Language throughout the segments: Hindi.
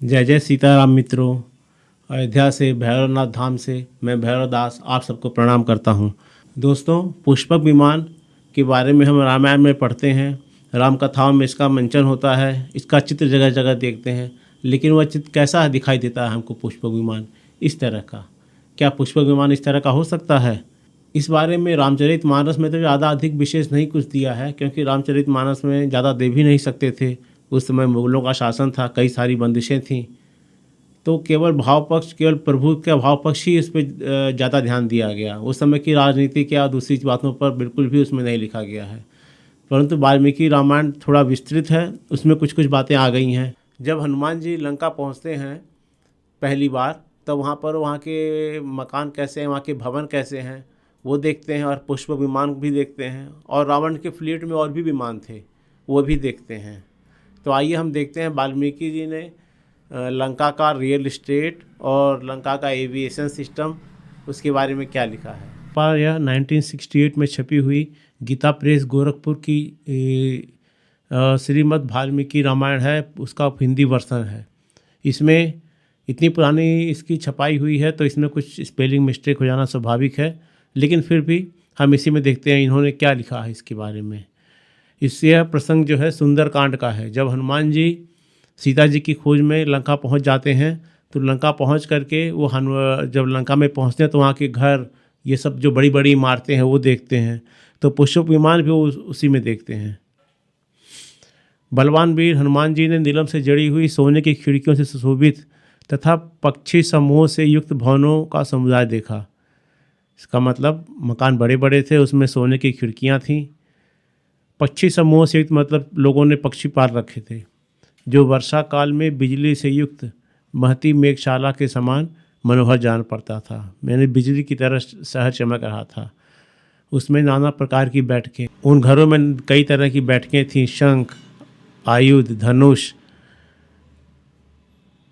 जय जय सीताराम मित्रों। अयोध्या से भैरवनाथ धाम से मैं भैरव दास आप सबको प्रणाम करता हूँ। दोस्तों, पुष्पक विमान के बारे में हम रामायण में पढ़ते हैं, राम कथाओं में इसका मंचन होता है, इसका चित्र जगह जगह देखते हैं। लेकिन वह चित्र कैसा दिखाई देता है हमको? पुष्पक विमान इस तरह का। क्या पुष्पक विमान इस तरह का हो सकता है? इस बारे में रामचरितमानस में तो ज़्यादा अधिक विशेष नहीं कुछ दिया है, क्योंकि रामचरितमानस में ज़्यादा दे भी नहीं सकते थे। उस समय मुगलों का शासन था, कई सारी बंदिशें थीं, तो केवल भाव पक्ष, केवल प्रभु का भाव पक्ष ही इस पर ज़्यादा ध्यान दिया गया। उस समय की राजनीति क्या दूसरी बातों पर बिल्कुल भी उसमें नहीं लिखा गया है। परंतु वाल्मीकि रामायण थोड़ा विस्तृत है, उसमें कुछ कुछ बातें आ गई हैं। जब हनुमान जी लंका पहुंचते हैं पहली बार, तब वहाँ के मकान कैसे हैं, वहाँ के भवन कैसे हैं वो देखते हैं, और पुष्पक विमान भी देखते हैं, और रावण के फ्लीट में और भी विमान थे वो भी देखते हैं। तो आइए हम देखते हैं वाल्मीकि जी ने लंका का रियल इस्टेट और लंका का एविएशन सिस्टम, उसके बारे में क्या लिखा है। पर यह 1968 में छपी हुई गीता प्रेस गोरखपुर की श्रीमद् वाल्मीकि रामायण है, उसका हिंदी वर्सन है। इसमें इतनी पुरानी इसकी छपाई हुई है, तो इसमें कुछ स्पेलिंग मिस्टेक हो जाना स्वाभाविक है, लेकिन फिर भी हम इसी में देखते हैं इन्होंने क्या लिखा है इसके बारे में। इससे यह प्रसंग जो है सुंदरकांड का है। जब हनुमान जी सीता जी की खोज में लंका पहुंच जाते हैं, तो लंका पहुंच करके वो जब लंका में पहुंचते हैं तो वहाँ के घर, ये सब जो बड़ी बड़ी इमारतें हैं वो देखते हैं। तो पुष्पक विमान भी उसी में देखते हैं। बलवान वीर हनुमान जी ने नीलम से जड़ी हुई सोने की खिड़कियों से सुशोभित तथा पक्षी समूहों से युक्त भवनों का समुदाय देखा। इसका मतलब मकान बड़े बड़े थे, उसमें सोने की खिड़कियाँ थीं। पक्षी समूह से युक्त मतलब लोगों ने पक्षी पाल रखे थे, जो वर्षा काल में बिजली से युक्त महती मेघशाला के समान मनोहर जान पड़ता था। मैंने बिजली की तरह शहर चमक रहा था। उसमें नाना प्रकार की बैठकें, उन घरों में कई तरह की बैठकें थीं। शंख, आयुध, धनुष,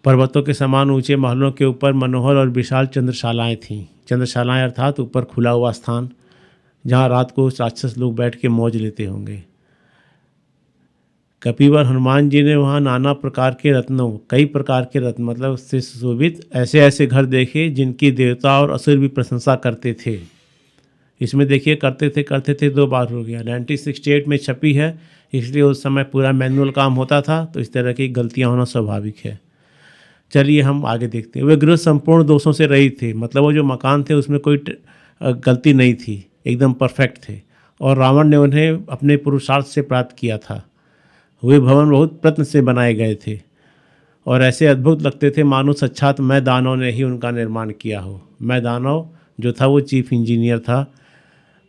पर्वतों के समान ऊंचे महलों के ऊपर मनोहर और विशाल चंद्रशालाएँ थीं। चंद्रशालाएँ अर्थात ऊपर खुला हुआ स्थान, जहाँ रात को राक्षस लोग बैठ के मौज लेते होंगे। कपिवर हनुमान जी ने वहाँ नाना प्रकार के रत्नों, कई प्रकार के रत्न मतलब उससे सुशोभित ऐसे ऐसे घर देखे जिनकी देवता और असुर भी प्रशंसा करते थे। इसमें देखिए करते थे 2 बार हो गया। 1968 में छपी है, इसलिए उस समय पूरा मैनुअल काम होता था, तो इस तरह की गलतियाँ होना स्वाभाविक है। चलिए हम आगे देखते हैं। वे गृह संपूर्ण दोषों से रहित थे, मतलब वो जो मकान थे उसमें कोई गलती नहीं थी, एकदम परफेक्ट थे, और रावण ने उन्हें अपने पुरुषार्थ से प्राप्त किया था। वे भवन बहुत प्रत्न से बनाए गए थे और ऐसे अद्भुत लगते थे मानो साक्षात मैं दानव ने ही उनका निर्माण किया हो। मैं दानव जो था वो चीफ इंजीनियर था,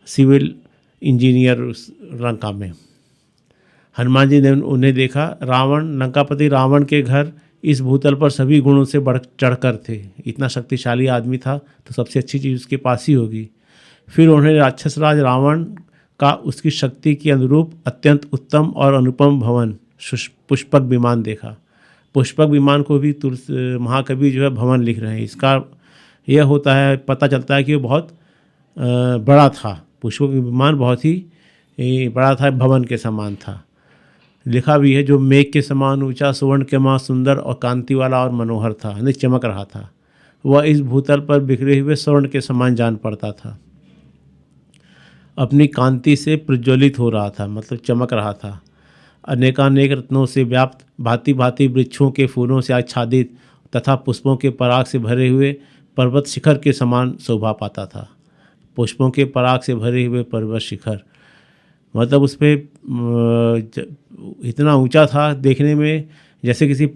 सिविल इंजीनियर उस लंका में। हनुमान जी ने उन्हें देखा। रावण, लंकापति रावण के घर इस भूतल पर सभी गुणों से बढ़ चढ़कर थे। इतना शक्तिशाली आदमी था तो सबसे अच्छी चीज़ उसके पास ही होगी। फिर उन्होंने राक्षसराज रावण का उसकी शक्ति के अनुरूप अत्यंत उत्तम और अनुपम भवन पुष्पक विमान देखा। पुष्पक विमान को भी महाकवि जो है भवन लिख रहे हैं। इसका यह होता है, पता चलता है कि वो बहुत बड़ा था। पुष्पक विमान बहुत ही बड़ा था, भवन के समान था। लिखा भी है, जो मेघ के समान ऊंचा, सुवर्ण के समान सुंदर और कांति वाला और मनोहर था, यानी चमक रहा था। वह इस भूतल पर बिखरे हुए स्वर्ण के समान जान पड़ता था। अपनी कांति से प्रज्वलित हो रहा था, मतलब चमक रहा था। अनेकानेक रत्नों से व्याप्त, भांति भांति वृक्षों के फूलों से आच्छादित तथा पुष्पों के पराग से भरे हुए पर्वत शिखर के समान शोभा पाता था। पुष्पों के पराग से भरे हुए पर्वत शिखर मतलब उस पर इतना ऊंचा था, देखने में जैसे किसी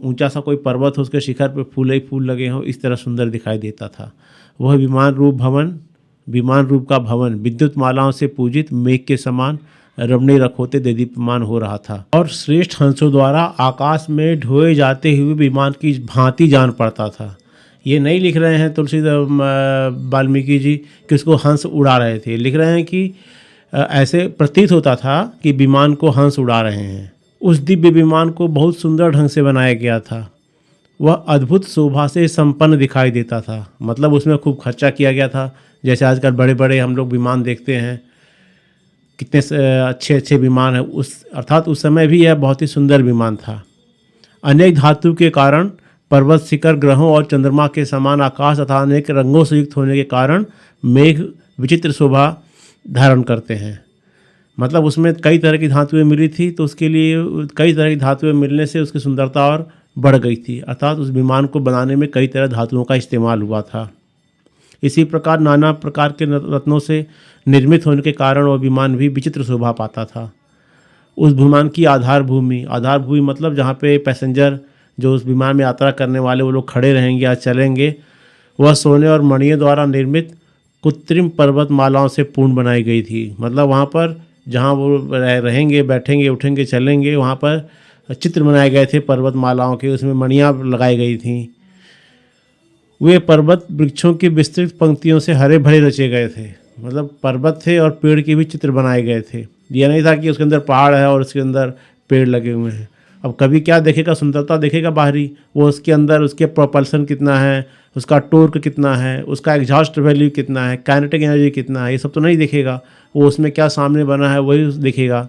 ऊंचा सा कोई पर्वत हो, उसके शिखर पे फूल ही फूल लगे हों, इस तरह सुंदर दिखाई देता था। वह विमान रूप का भवन विद्युत मालाओं से पूजित मेघ के समान रमणीय रखोते दीप्यमान हो रहा था, और श्रेष्ठ हंसों द्वारा आकाश में ढोए जाते हुए विमान की भांति जान पड़ता था। ये नहीं लिख रहे हैं वाल्मीकि जी कि उसको हंस उड़ा रहे थे, लिख रहे हैं कि ऐसे प्रतीत होता था कि विमान को हंस उड़ा रहे हैं। उस दिव्य विमान को बहुत सुंदर ढंग से बनाया गया था। वह अद्भुत शोभा से संपन्न दिखाई देता था, मतलब उसमें खूब खर्चा किया गया था। जैसे आजकल बड़े बड़े हम लोग विमान देखते हैं, कितने अच्छे अच्छे विमान हैं, अर्थात उस समय भी यह बहुत ही सुंदर विमान था। अनेक धातु के कारण पर्वत शिखर ग्रहों और चंद्रमा के समान आकाश तथा अनेक रंगों से युक्त होने के कारण मेघ विचित्र शोभा धारण करते हैं। मतलब उसमें कई तरह की धातुएं मिली थी, तो उसके लिए कई तरह की धातुएं मिलने से उसकी सुंदरता और बढ़ गई थी, अर्थात उस विमान को बनाने में कई तरह धातुओं का इस्तेमाल हुआ था। इसी प्रकार नाना प्रकार के रत्नों से निर्मित होने के कारण वह विमान भी विचित्र शोभा पाता था। उस विमान की आधारभूमि मतलब जहाँ पे पैसेंजर जो उस विमान में यात्रा करने वाले वो लोग खड़े रहेंगे या चलेंगे, वह सोने और मणियों द्वारा निर्मित कृत्रिम पर्वतमालाओं से पूर्ण बनाई गई थी। मतलब वहाँ पर जहाँ वो रहेंगे, बैठेंगे, उठेंगे, चलेंगे, वहाँ पर चित्र बनाए गए थे पर्वतमालाओं के, उसमें मणियाँ लगाई गई थीं। वे पर्वत वृक्षों की विस्तृत पंक्तियों से हरे भरे रचे गए थे। मतलब पर्वत थे और पेड़ के भी चित्र बनाए गए थे। यह नहीं था कि उसके अंदर पहाड़ है और उसके अंदर पेड़ लगे हुए हैं। अब कभी क्या देखेगा, सुंदरता देखेगा बाहरी, वो उसके अंदर उसके प्रोपल्सन कितना है, उसका टॉर्क कितना है, उसका एग्जॉस्ट वैल्यू कितना है, काइनेटिक एनर्जी कितना है, ये सब तो नहीं देखेगा। वो उसमें क्या सामने बना है वही देखेगा।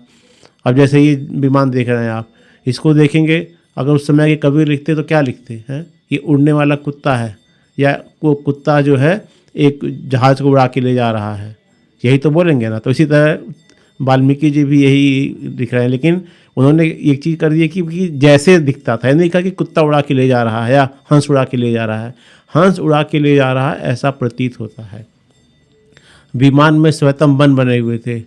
अब जैसे ये विमान देख रहे हैं आप, इसको देखेंगे, अगर उस समय के कवि लिखते तो क्या लिखते हैं, ये उड़ने वाला कुत्ता है, या वो कुत्ता जो है एक जहाज़ को उड़ा के ले जा रहा है, यही तो बोलेंगे ना। तो इसी तरह वाल्मीकि जी भी यही लिख रहे हैं, लेकिन उन्होंने एक चीज़ कर दी कि जैसे दिखता था, नहीं कहा कि कुत्ता उड़ा के ले जा रहा है या हंस उड़ा के ले जा रहा है। हंस उड़ा के ले जा रहा है ऐसा प्रतीत होता है। विमान में श्वेतम वन बने हुए थे।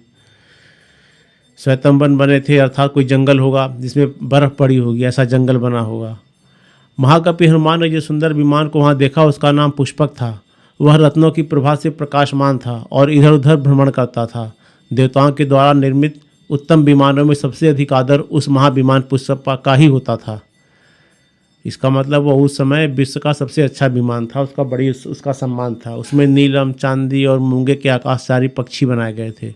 श्वेतम वन बने थे अर्थात कोई जंगल होगा जिसमें बर्फ़ पड़ी होगी, ऐसा जंगल बना होगा। महाकवि हनुमान ने जो सुंदर विमान को वहाँ देखा, उसका नाम पुष्पक था। वह रत्नों की प्रभा से प्रकाशमान था और इधर उधर भ्रमण करता था। देवताओं के द्वारा निर्मित उत्तम विमानों में सबसे अधिक आदर उस महाविमान पुष्पक का ही होता था। इसका मतलब वो उस समय विश्व का सबसे अच्छा विमान था, उसका सम्मान था। उसमें नीलम, चांदी और मूंगे के आकाशचारी पक्षी बनाए गए थे,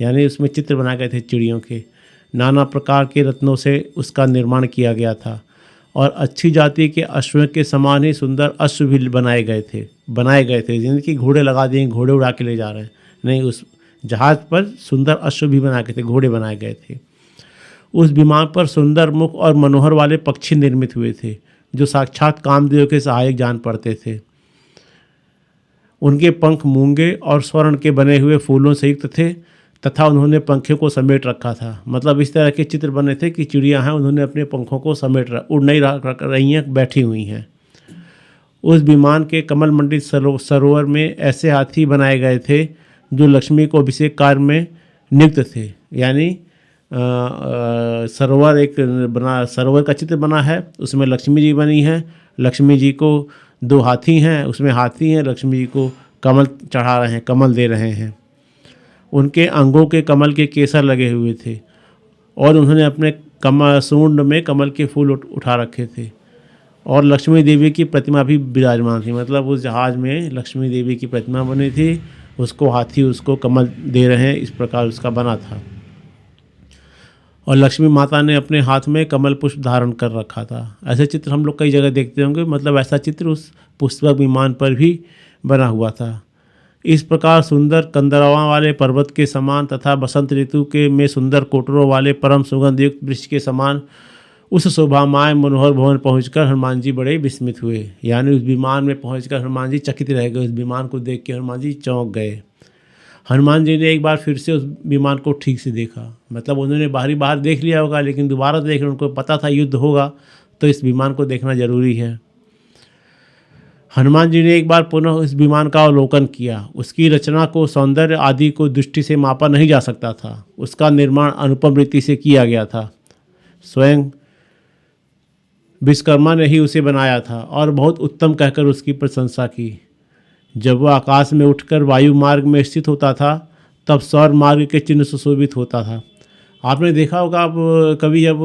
यानी उसमें चित्र बनाए गए थे चिड़ियों के। नाना प्रकार के रत्नों से उसका निर्माण किया गया था और अच्छी जाति के अश्व के समान ही सुंदर अश्व भी बनाए गए थे जिनकी घोड़े लगा दिए, घोड़े उड़ा के ले जा रहे हैं, नहीं, उस जहाज़ पर सुंदर अश्व भी बनाए गए थे, घोड़े बनाए गए थे। उस विमान पर सुंदर मुख और मनोहर वाले पक्षी निर्मित हुए थे जो साक्षात कामदेव के सहायक जान पड़ते थे। उनके पंख मूंगे और स्वर्ण के बने हुए फूलों से युक्त थे तथा उन्होंने पंखों को समेट रखा था। मतलब इस तरह के चित्र बने थे कि चिड़ियाँ हैं, उन्होंने अपने पंखों को समेट उड़ नहीं रही हैं, बैठी हुई हैं। उस विमान के कमल मंडित सरोवर में ऐसे हाथी बनाए गए थे जो लक्ष्मी को अभिषेक कार्य में नियुक्त थे। यानी सरोवर का चित्र बना है, उसमें लक्ष्मी जी बनी है। लक्ष्मी जी को 2 हाथी हैं, उसमें हाथी हैं, लक्ष्मी जी को कमल चढ़ा रहे हैं, कमल दे रहे हैं। उनके अंगों के कमल के केसर लगे हुए थे और उन्होंने अपने सूंड में कमल के फूल उठा रखे थे और लक्ष्मी देवी की प्रतिमा भी विराजमान थी। मतलब उस जहाज़ में लक्ष्मी देवी की प्रतिमा बनी थी, उसको हाथी उसको कमल दे रहे हैं, इस प्रकार उसका बना था। और लक्ष्मी माता ने अपने हाथ में कमल पुष्प धारण कर रखा था। ऐसे चित्र हम लोग कई जगह देखते होंगे। मतलब ऐसा चित्र उस पुष्पक विमान पर भी बना हुआ था। इस प्रकार सुंदर कंदरवा वाले पर्वत के समान तथा बसंत ऋतु के में सुंदर कोटरों वाले परम सुगंध युक्त वृक्ष के समान उस शोभामय मनोहर भवन पहुंचकर हनुमान जी बड़े विस्मित हुए। यानी उस विमान में पहुंचकर हनुमान जी चकित रह गए। उस विमान को देख के हनुमान जी चौंक गए। हनुमान जी ने एक बार फिर से उस विमान को ठीक से देखा। मतलब उन्होंने बाहर देख लिया होगा, लेकिन दोबारा देख उनको पता था युद्ध होगा, तो इस विमान को देखना जरूरी है। हनुमान जी ने एक बार पुनः इस विमान का अवलोकन किया। उसकी रचना को, सौंदर्य आदि को दृष्टि से मापा नहीं जा सकता था। उसका निर्माण अनुपम रीति से किया गया था। स्वयं विश्वकर्मा ने ही उसे बनाया था और बहुत उत्तम कहकर उसकी प्रशंसा की। जब वह आकाश में उठकर वायु मार्ग में स्थित होता था तब सौर मार्ग के चिन्ह सुशोभित होता था। आपने देखा होगा, आप कभी जब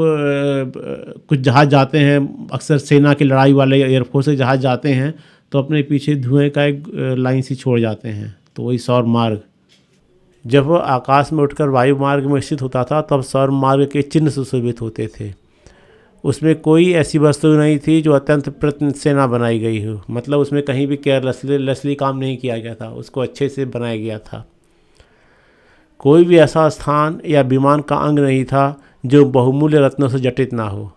कुछ जहाज़ जाते हैं, अक्सर सेना की लड़ाई वाले एयरफोर्स के जहाज़ जाते हैं तो अपने पीछे धुएं का एक लाइन सी छोड़ जाते हैं, तो वही सौर मार्ग। जब वह आकाश में उठकर वायु मार्ग में स्थित होता था तब सौर मार्ग के चिन्ह सुशोभित होते थे। उसमें कोई ऐसी वस्तु नहीं थी जो अत्यंत प्रयत्न से ना बनाई गई हो। मतलब उसमें कहीं भी केयरलेसली काम नहीं किया गया था, उसको अच्छे से बनाया गया था। कोई भी ऐसा स्थान या विमान का अंग नहीं था जो बहुमूल्य रत्नों से जटित ना हो।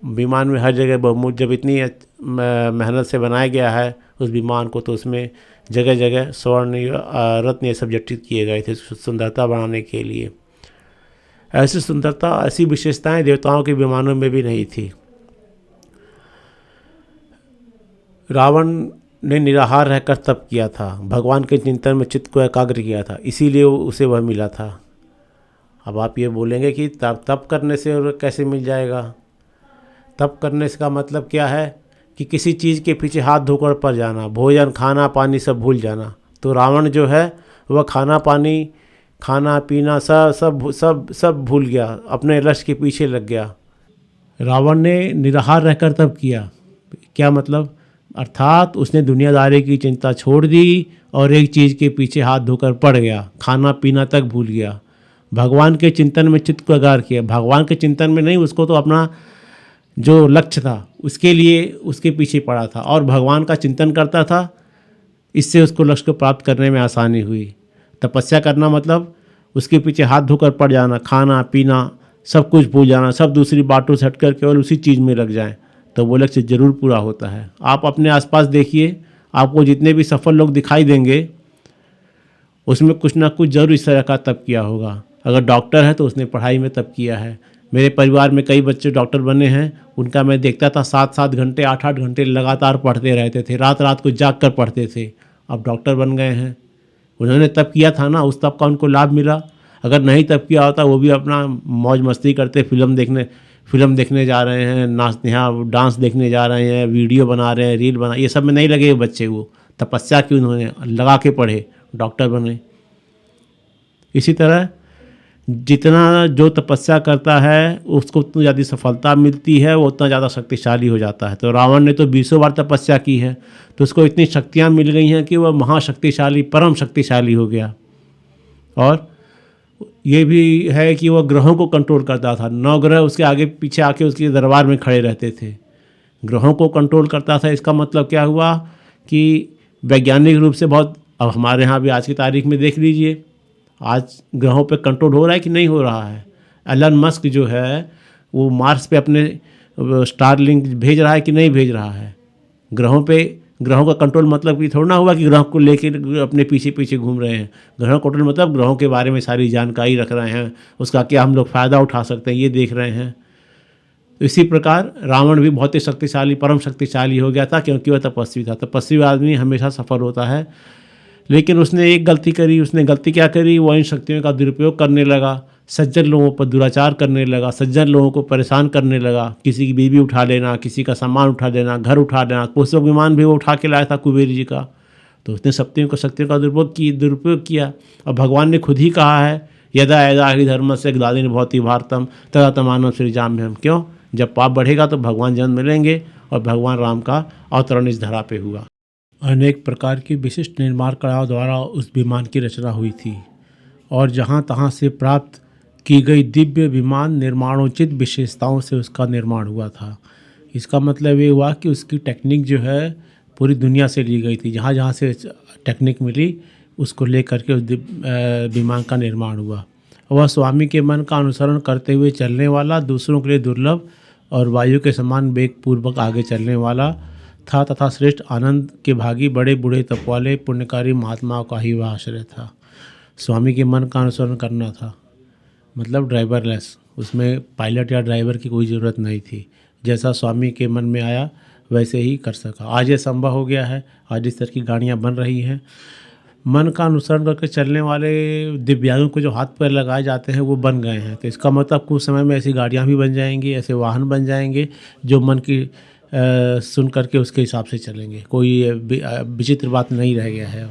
विमान में हर जगह बहुमूल्य, जब इतनी मेहनत से बनाया गया है उस विमान को, तो उसमें जगह जगह स्वर्ण रत्न ये सब जटित किए गए थे सुंदरता बढ़ाने के लिए। ऐसी सुंदरता, ऐसी विशेषताएं देवताओं के विमानों में भी नहीं थी। रावण ने निराहार रहकर तप किया था, भगवान के चिंतन में चित्त को एकाग्र किया था, इसीलिए उसे वह मिला था। अब आप ये बोलेंगे कि तप करने से और कैसे मिल जाएगा? तप करने का मतलब क्या है कि किसी चीज़ के पीछे हाथ धोकर पड़ जाना, भोजन खाना पानी सब भूल जाना। तो रावण जो है वह खाना पानी, खाना पीना सब सब सब सब भूल गया, अपने लक्ष्य के पीछे लग गया। रावण ने निराहार रहकर तप किया, क्या मतलब? अर्थात उसने दुनियादारी की चिंता छोड़ दी और एक चीज़ के पीछे हाथ धोकर पड़ गया, खाना पीना तक भूल गया, भगवान के चिंतन में चित्त को एकाग्र किया। भगवान के चिंतन में नहीं, उसको तो अपना जो लक्ष्य था उसके लिए उसके पीछे पड़ा था और भगवान का चिंतन करता था, इससे उसको लक्ष्य को प्राप्त करने में आसानी हुई। तपस्या करना मतलब उसके पीछे हाथ धोकर पड़ जाना, खाना पीना सब कुछ भूल जाना, सब दूसरी बातों से हटकर केवल उसी चीज़ में लग जाएं, तो वो लक्ष्य जरूर पूरा होता है। आप अपने आसपास देखिए, आपको जितने भी सफल लोग दिखाई देंगे उसमें कुछ ना कुछ जरूर इस तरह का तप किया होगा। अगर डॉक्टर है तो उसने पढ़ाई में तप किया है। मेरे परिवार में कई बच्चे डॉक्टर बने हैं, उनका मैं देखता था 7-7 घंटे 8-8 घंटे लगातार पढ़ते रहते थे, रात रात को जाग कर पढ़ते थे। अब डॉक्टर बन गए हैं। उन्होंने तप किया था ना, उस तप का उनको लाभ मिला। अगर नहीं तप किया होता वो भी अपना मौज मस्ती करते, फिल्म देखने जा रहे हैं, यहाँ डांस देखने जा रहे हैं, वीडियो बना रहे हैं, रील बना, ये सब में नहीं लगे बच्चे। वो तपस्या की उन्होंने लगा के पढ़े, डॉक्टर बने। इसी तरह जितना जो तपस्या करता है उसको उतनी ज़्यादा सफलता मिलती है, वो उतना ज़्यादा शक्तिशाली हो जाता है। तो रावण ने तो 20 बार तपस्या की है, तो उसको इतनी शक्तियाँ मिल गई हैं कि वह महाशक्तिशाली, परम शक्तिशाली हो गया। और ये भी है कि वह ग्रहों को कंट्रोल करता था। 9 ग्रह उसके आगे पीछे आके उसके दरबार में खड़े रहते थे, ग्रहों को कंट्रोल करता था। इसका मतलब क्या हुआ कि वैज्ञानिक रूप से बहुत, अब हमारे यहाँ भी आज की तारीख में देख लीजिए, आज ग्रहों पे कंट्रोल हो रहा है कि नहीं हो रहा है। एलन मस्क जो है वो मार्स पे अपने स्टारलिंक भेज रहा है कि नहीं भेज रहा है। ग्रहों का कंट्रोल मतलब कि थोड़ा ना हुआ कि ग्रह को लेके अपने पीछे पीछे घूम रहे हैं। ग्रहों का कंट्रोल मतलब ग्रहों के बारे में सारी जानकारी रख रहे हैं, उसका क्या हम लोग फ़ायदा उठा सकते हैं ये देख रहे हैं। तो इसी प्रकार रावण भी बहुत ही शक्तिशाली, परम शक्तिशाली हो गया था, क्योंकि वह तपस्वी था। तपस्वी आदमी हमेशा सफल होता है। लेकिन उसने एक गलती करी। उसने गलती क्या करी? वो इन शक्तियों का दुरुपयोग करने लगा, सज्जन लोगों पर दुराचार करने लगा, सज्जन लोगों को परेशान करने लगा। किसी की बीवी उठा लेना, किसी का सामान उठा लेना, घर उठा लेना। पुष्पक विमान भी वो उठा के लाया था कुबेर जी का। तो उसने शक्तियों का दुरुपयोग किया। और भगवान ने खुद ही कहा है, यदा यदा हि धर्म से ग्लानिर् भवति भारतम तदा तमानम सृजाम्यहम्। क्यों? जब पाप बढ़ेगा तो भगवान जन्म मिलेंगे, और भगवान राम का अवतरण इस धरा पे हुआ। अनेक प्रकार की विशिष्ट निर्माण कलाओं द्वारा उस विमान की रचना हुई थी, और जहाँ तहाँ से प्राप्त की गई दिव्य विमान निर्माणोचित विशेषताओं से उसका निर्माण हुआ था। इसका मतलब ये हुआ कि उसकी टेक्निक जो है पूरी दुनिया से ली गई थी। जहाँ जहाँ से टेक्निक मिली उसको ले करके उस विमान का निर्माण हुआ। वह स्वामी के मन का अनुसरण करते हुए चलने वाला, दूसरों के लिए दुर्लभ और वायु के समान वेग पूर्वक आगे चलने वाला था, तथा श्रेष्ठ आनंद के भागी बड़े बूढ़े तपवाले पुण्यकारी महात्माओं का ही वह आश्रय था। स्वामी के मन का अनुसरण करना था मतलब ड्राइवरलेस, उसमें पायलट या ड्राइवर की कोई ज़रूरत नहीं थी। जैसा स्वामी के मन में आया वैसे ही कर सका। आज ये संभव हो गया है, आज इस तरह की गाड़ियाँ बन रही हैं। मन का अनुसरण करके चलने वाले दिव्यांगों को जो हाथ पैर लगाए जाते हैं वो बन गए हैं। तो इसका मतलब कुछ समय में ऐसी गाड़ियाँ भी बन जाएंगी, ऐसे वाहन बन जाएंगे जो मन की सुन करके उसके हिसाब से चलेंगे। कोई विचित्र बात नहीं रह गया है।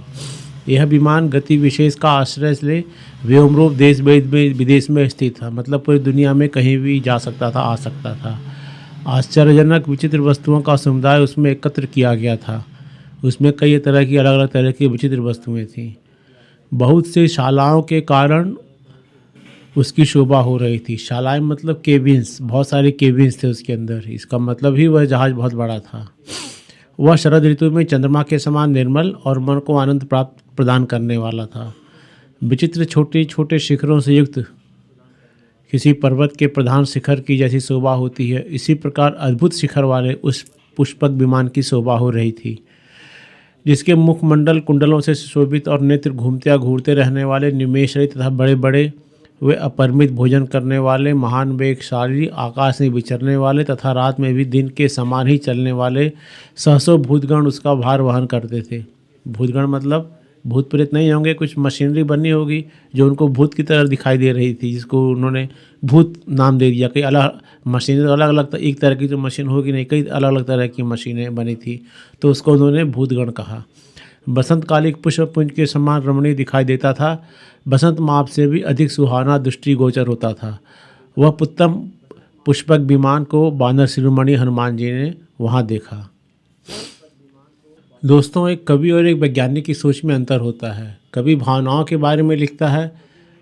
यह विमान गति विशेष का आश्रय ले व्योमरूप देश विदेश में स्थित था, मतलब पूरी दुनिया में कहीं भी जा सकता था, आ सकता था। आश्चर्यजनक विचित्र वस्तुओं का समुदाय उसमें एकत्र किया गया था। उसमें कई तरह की अलग अलग तरह की विचित्र वस्तुएं थीं। बहुत से शालाओं के कारण उसकी शोभा हो रही थी। शालाएं मतलब केबिन्स, बहुत सारे केबिन्स थे उसके अंदर। इसका मतलब ही वह जहाज़ बहुत बड़ा था। वह शरद ऋतु में चंद्रमा के समान निर्मल और मन को आनंद प्राप्त प्रदान करने वाला था। विचित्र छोटे छोटे शिखरों से युक्त, किसी पर्वत के प्रधान शिखर की जैसी शोभा होती है, इसी प्रकार अद्भुत शिखर वाले उस पुष्पक विमान की शोभा हो रही थी, जिसके मुखमंडल कुंडलों से सुशोभित और नेत्र घूमते घूरते रहने वाले, निमेषरहित तथा बड़े बड़े वे अपरिमित भोजन करने वाले, महान वेगशाली, आकाश में विचरने वाले तथा रात में भी दिन के समान ही चलने वाले सहसों भूतगण उसका भार वहन करते थे। भूतगण मतलब भूत प्रेत नहीं होंगे, कुछ मशीनरी बनी होगी जो उनको भूत की तरह दिखाई दे रही थी, जिसको उन्होंने भूत नाम दे दिया। कई अलग मशीनें अलग अलग, एक तरह की तो मशीन होगी नहीं, कई अलग अलग तरह की मशीनें बनी थी, तो उसको उन्होंने भूतगण कहा। बसंतकालिक पुष्पपुंज के समान रमणीय दिखाई देता था। बसंत माप से भी अधिक सुहाना दृष्टिगोचर होता था। वह उत्तम पुष्पक विमान को वानर शिरोमणि हनुमान जी ने वहाँ देखा। दोस्तों, एक कवि और एक वैज्ञानिक की सोच में अंतर होता है। कवि भावनाओं के बारे में लिखता है,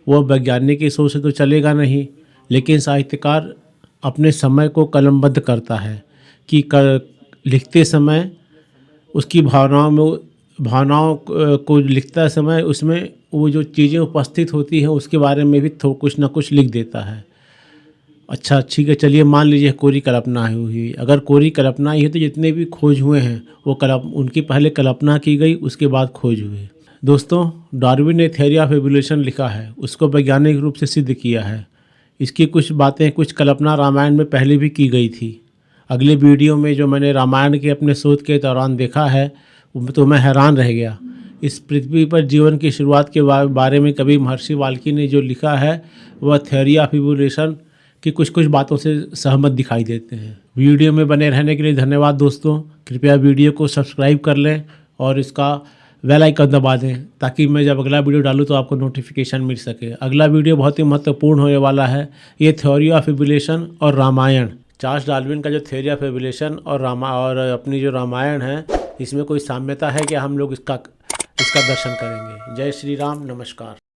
वह वैज्ञानिक की सोच से तो चलेगा नहीं, लेकिन साहित्यकार अपने समय को कलमबद्ध करता है कि लिखते समय उसकी भावनाओं को लिखता समय उसमें वो जो चीज़ें उपस्थित होती हैं उसके बारे में भी कुछ ना कुछ लिख देता है। अच्छा ठीक है, चलिए मान लीजिए कोरी कल्पना हुई। अगर कोरी कल्पना ही है तो जितने भी खोज हुए हैं वो उनकी पहले कल्पना की गई, उसके बाद खोज हुए। दोस्तों, डार्विन ने थ्योरी ऑफ एवोल्यूशन लिखा है, उसको वैज्ञानिक रूप से सिद्ध किया है। इसकी कुछ बातें, कुछ कल्पना रामायण में पहले भी की गई थी। अगले वीडियो में जो मैंने रामायण के अपने शोध के दौरान देखा है तो मैं हैरान रह गया। इस पृथ्वी पर जीवन की शुरुआत के बारे में कवि महर्षि वाल्मीकि ने जो लिखा है वह थ्योरी ऑफ इवोल्यूशन की कुछ कुछ बातों से सहमत दिखाई देते हैं। वीडियो में बने रहने के लिए धन्यवाद दोस्तों। कृपया वीडियो को सब्सक्राइब कर लें और इसका बेल आइकन दबा दें ताकि मैं जब अगला वीडियो डालूँ तो आपको नोटिफिकेशन मिल सके। अगला वीडियो बहुत ही महत्वपूर्ण होने वाला है। ये थ्योरी ऑफ इवोल्यूशन और रामायण, चार्ल्स डार्विन का जो थ्योरी ऑफ इवोल्यूशन और अपनी जो रामायण है, इसमें कोई साम्यता है क्या? हम लोग इसका दर्शन करेंगे। जय श्री राम, नमस्कार।